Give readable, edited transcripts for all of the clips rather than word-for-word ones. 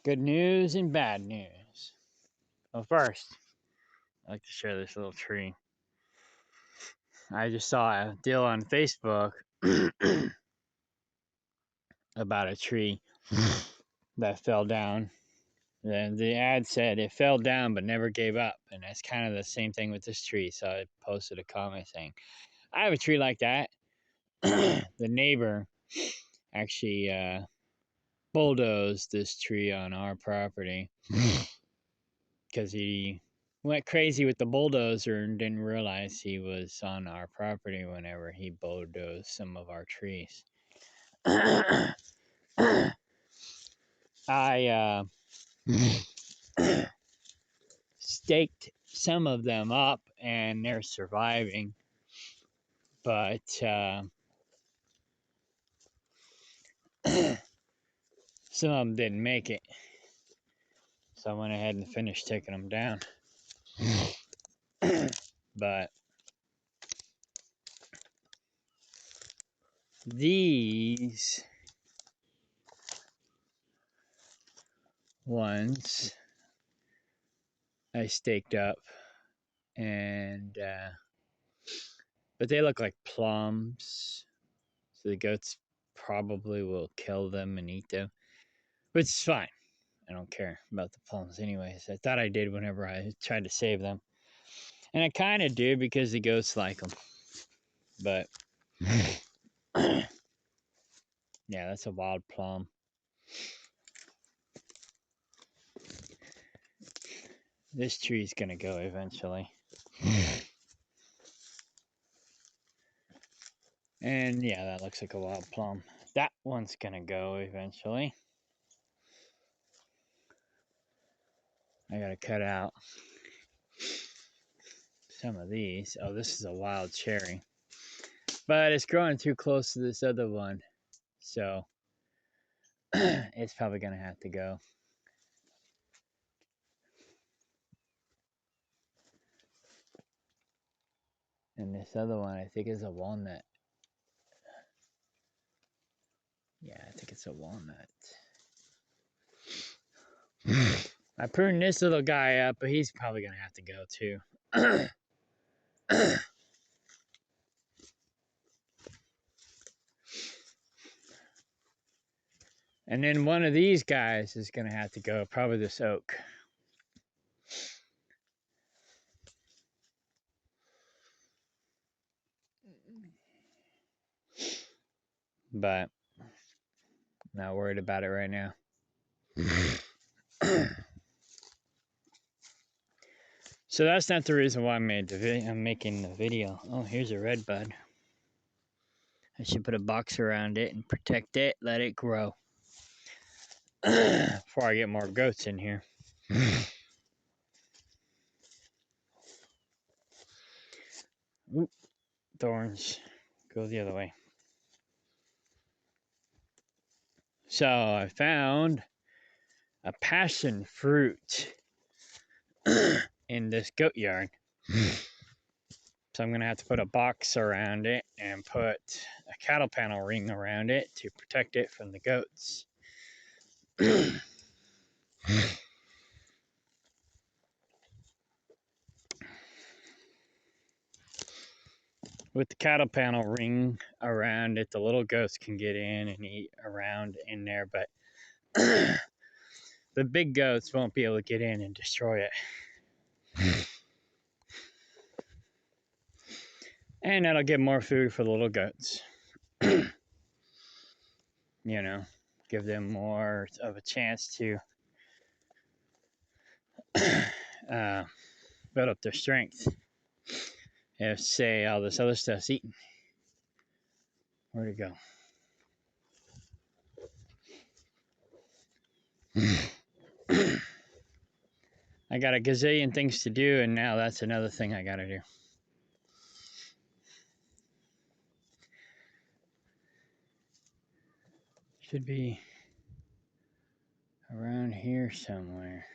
Good news and bad news. Well, first, I'd like to share this little tree. I just saw a deal on Facebook about a tree that fell down. And the ad said it fell down but never gave up. And that's kind of the same thing with this tree. So I posted a comment saying, I have a tree like that. The neighbor actually bulldozed this tree on our property because he went crazy with the bulldozer and didn't realize he was on our property whenever he bulldozed some of our trees. I staked some of them up and they're surviving, but some of them didn't make it. So I went ahead and finished taking them down. But these ones I staked up, and but they look like plums, so the goats probably will kill them and eat them, which is fine. I don't care about the plums anyways. I thought I did whenever I tried to save them, and I kind of do because the goats like them. But yeah, that's a wild plum. This tree's gonna go eventually. And yeah, that looks like a wild plum. That one's gonna go eventually. I gotta cut out some of these. Oh, this is a wild cherry. But it's growing too close to this other one. So it's probably gonna have to go. And this other one I think is a walnut. Yeah, I think it's a walnut. I pruned this little guy up, but he's probably gonna have to go too. And then one of these guys is gonna have to go, probably this oak. But not worried about it right now. So that's not the reason why I'm making the video. Oh, here's a red bud. I should put a box around it and protect it, let it grow. Before I get more goats in here. Oop, thorns. Go the other way. So I found a passion fruit in this goat yard. So I'm going to have to put a box around it and put a cattle panel ring around it to protect it from the goats. With the cattle panel ring around it, the little goats can get in and eat around in there, but the big goats won't be able to get in and destroy it. And that'll give more food for the little goats. You know, give them more of a chance to build up their strength. If, say, all this other stuff's eaten. Where'd it go? I got a gazillion things to do, and now that's another thing I gotta do. Should be around here somewhere.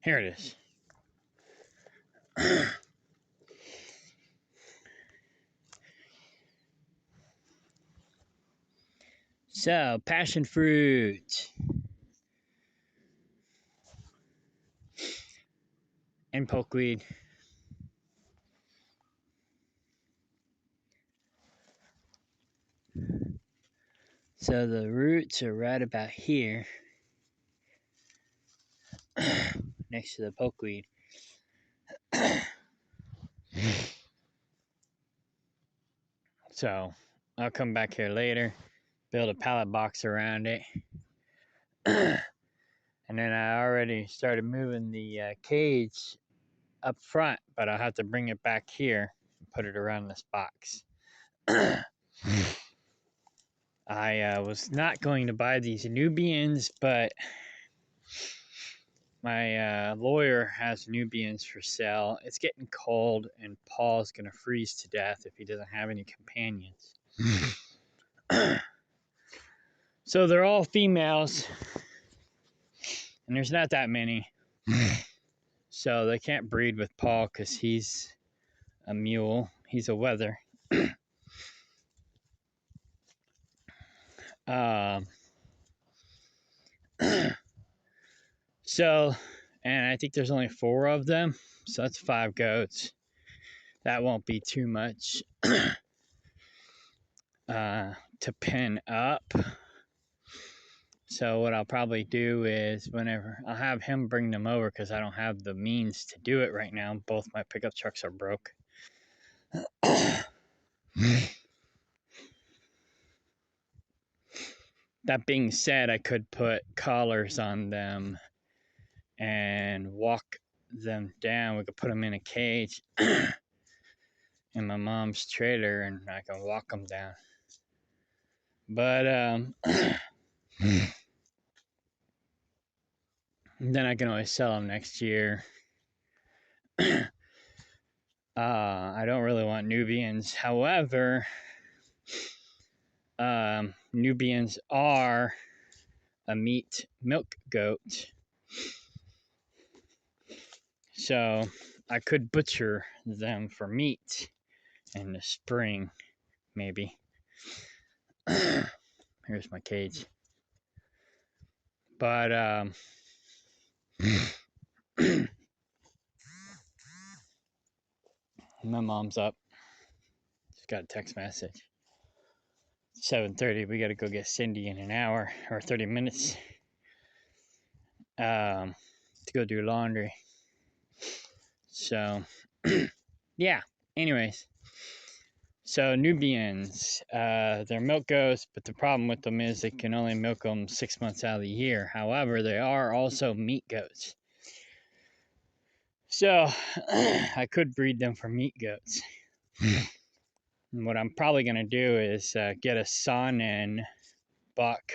Here it is. So, passion fruit and pokeweed. So the roots are right about here, next to the pokeweed. So I'll come back here later, build a pallet box around it. And then I already started moving the cage up front, but I'll have to bring it back here and put it around this box. I was not going to buy these Nubians, but my lawyer has Nubians for sale. It's getting cold, and Paul's going to freeze to death if he doesn't have any companions. So they're all females, and there's not that many. So they can't breed with Paul because he's a mule. He's a wether. So, and I think there's only 4 of them. So that's 5 goats. That won't be too much to pin up. So what I'll probably do is whenever I'll have him bring them over because I don't have the means to do it right now. Both my pickup trucks are broke. That being said, I could put collars on them and walk them down. We could put them in a cage in my mom's trailer and I can walk them down. But then I can always sell them next year. I don't really want Nubians. However, Nubians are a meat milk goat. So I could butcher them for meat in the spring, maybe. Here's my cage. But my mom's up. She's got a text message. 7:30. We got to go get Cindy in an hour or 30 minutes to go do laundry. So, yeah. Anyways, so Nubians, they're milk goats, but the problem with them is they can only milk them 6 months out of the year. However, they are also meat goats. So, I could breed them for meat goats. And what I'm probably going to do is get a Saanen buck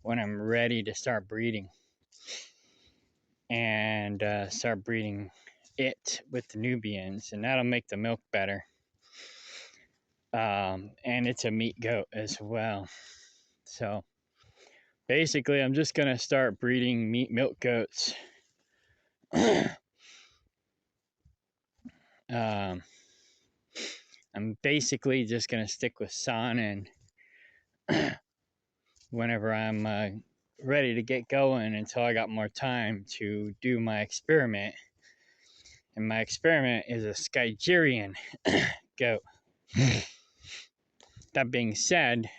when I'm ready to start breeding. And start breeding it with the Nubians, and that'll make the milk better. And it's a meat goat as well. So basically, I'm just gonna start breeding meat milk goats. I'm basically just gonna stick with Son and whenever I'm ready to get going until I got more time to do my experiment. And my experiment is a Skygerian goat. That being said,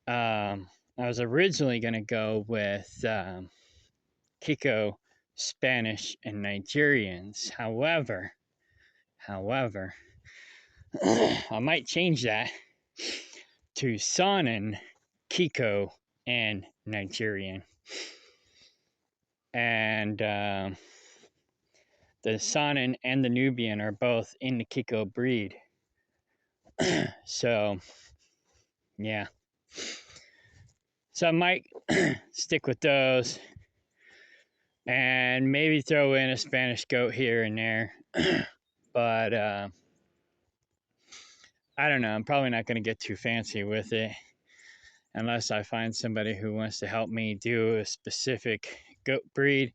I was originally going to go with Kiko, Spanish, and Nigerians. However, I might change that to Sonnen, Kiko, and Nigerian. And the Sonnen and the Nubian are both in the Kiko breed. So, yeah. So I might stick with those and maybe throw in a Spanish goat here and there. But I don't know. I'm probably not going to get too fancy with it unless I find somebody who wants to help me do a specific goat breed.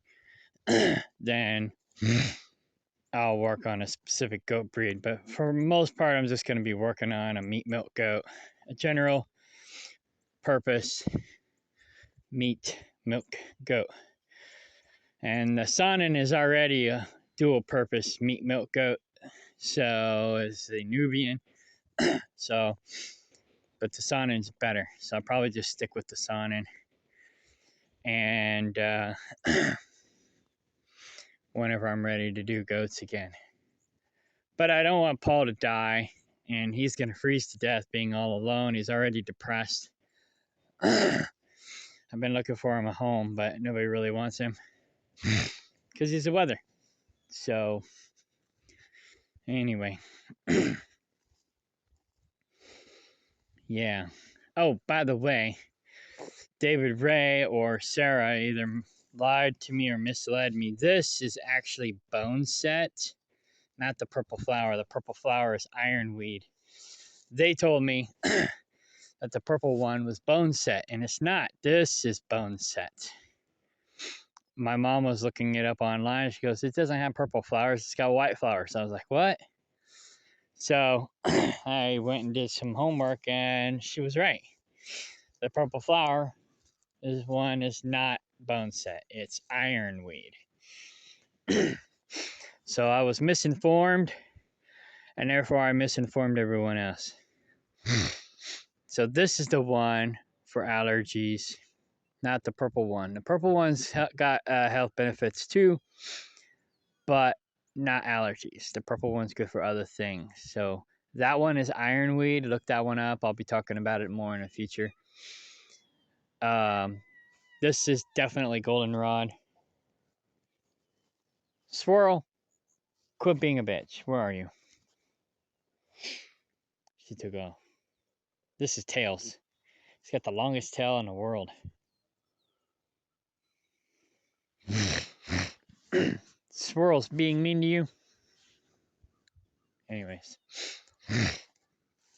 Then I'll work on a specific goat breed. But for the most part, I'm just going to be working on a meat milk goat, a general purpose meat milk goat. And the Sonnen is already a dual purpose meat milk goat. So is the Nubian. So, but the Sonnen's better. So I'll probably just stick with the Sonnen. And whenever I'm ready to do goats again. But I don't want Paul to die. And he's going to freeze to death being all alone. He's already depressed. I've been looking for him a home, but nobody really wants him. Because he's the weather. So, anyway. Yeah. Oh, by the way, David Ray or Sarah either lied to me or misled me. This is actually Boneset, not the purple flower. The purple flower is Ironweed. They told me that the purple one was Boneset, and it's not. This is Boneset. My mom was looking it up online. She goes, it doesn't have purple flowers. It's got white flowers. I was like, what? So I went and did some homework, and she was right. The purple flower is not Boneset. It's Ironweed. So I was misinformed, and therefore I misinformed everyone else. So this is the one for allergies, not the purple one. The purple one's got health benefits too, but not allergies. The purple one's good for other things. So that one is Ironweed. Look that one up. I'll be talking about it more in the future. This is definitely goldenrod. Swirl, quit being a bitch. Where are you? She took off. This is Tails. He's got the longest tail in the world. Swirl's being mean to you. Anyways.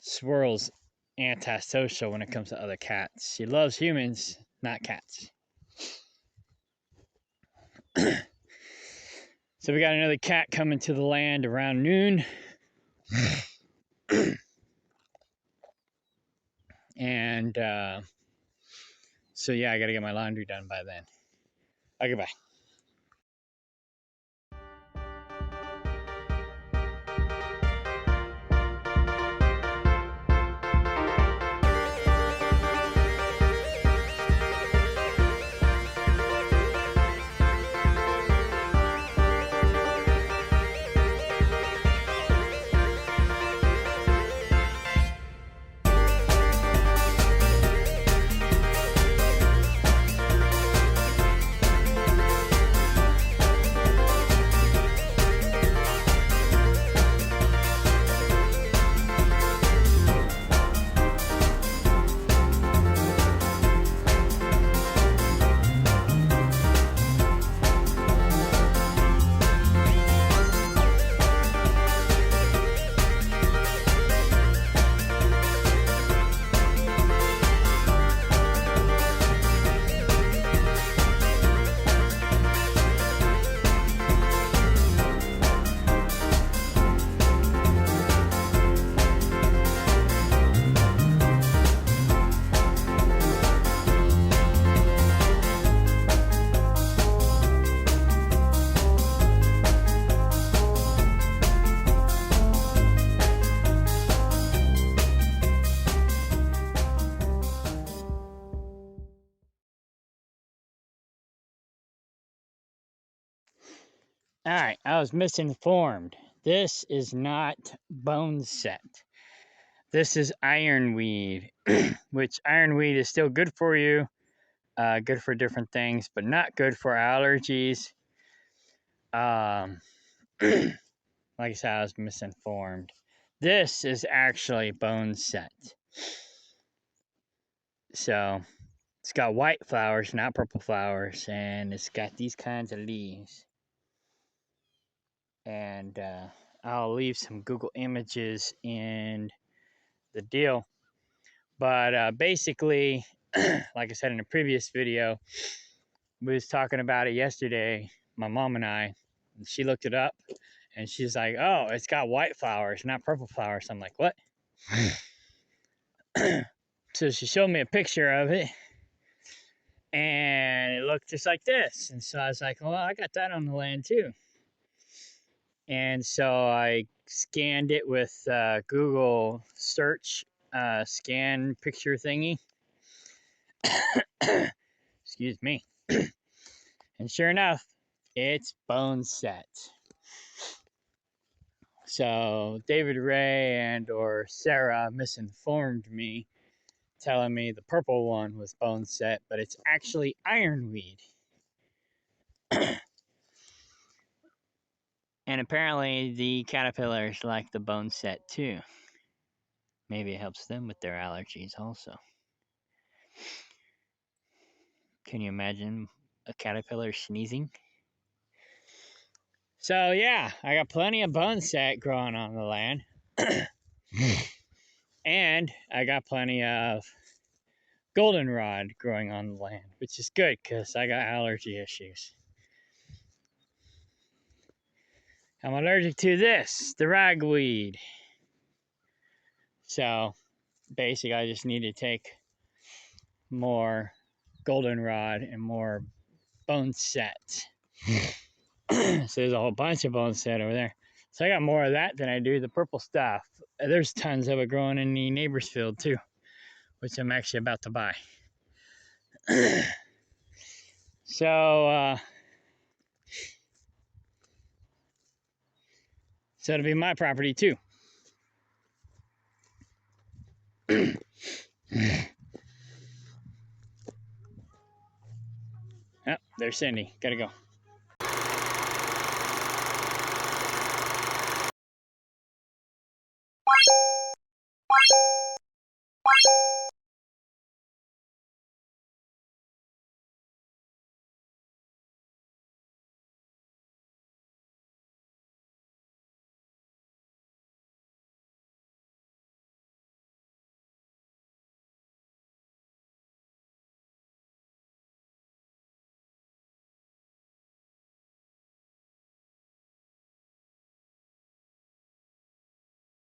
Swirl's antisocial when it comes to other cats. She loves humans, not cats. So we got another cat coming to the land around noon. And so yeah, I gotta get my laundry done by then. Okay, bye. All right, I was misinformed. This is not boneset. This is ironweed, which ironweed is still good for you, good for different things, but not good for allergies. Um, like I said, I was misinformed. This is actually boneset. So it's got white flowers, not purple flowers, and it's got these kinds of leaves. And I'll leave some Google images in the deal. But basically, like I said in a previous video, we was talking about it yesterday, my mom and I. And she looked it up, and she's like, "Oh, it's got white flowers, not purple flowers." I'm like, "What?" So she showed me a picture of it, and it looked just like this. And so I was like, "Well, I got that on the land too." And so I scanned it with Google search scan picture thingy. Excuse me. And sure enough, it's boneset. So David Ray and or Sarah misinformed me, telling me the purple one was boneset, but it's actually ironweed. And apparently the caterpillars like the boneset too. Maybe it helps them with their allergies also. Can you imagine a caterpillar sneezing? So yeah, I got plenty of boneset growing on the land. And I got plenty of goldenrod growing on the land, which is good because I got allergy issues. I'm allergic to this, the ragweed. So basically, I just need to take more goldenrod and more boneset. So there's a whole bunch of boneset over there. So I got more of that than I do the purple stuff. There's tons of it growing in the neighbor's field too, which I'm actually about to buy. So it'll be my property too. Oh, there's Cindy. Gotta go.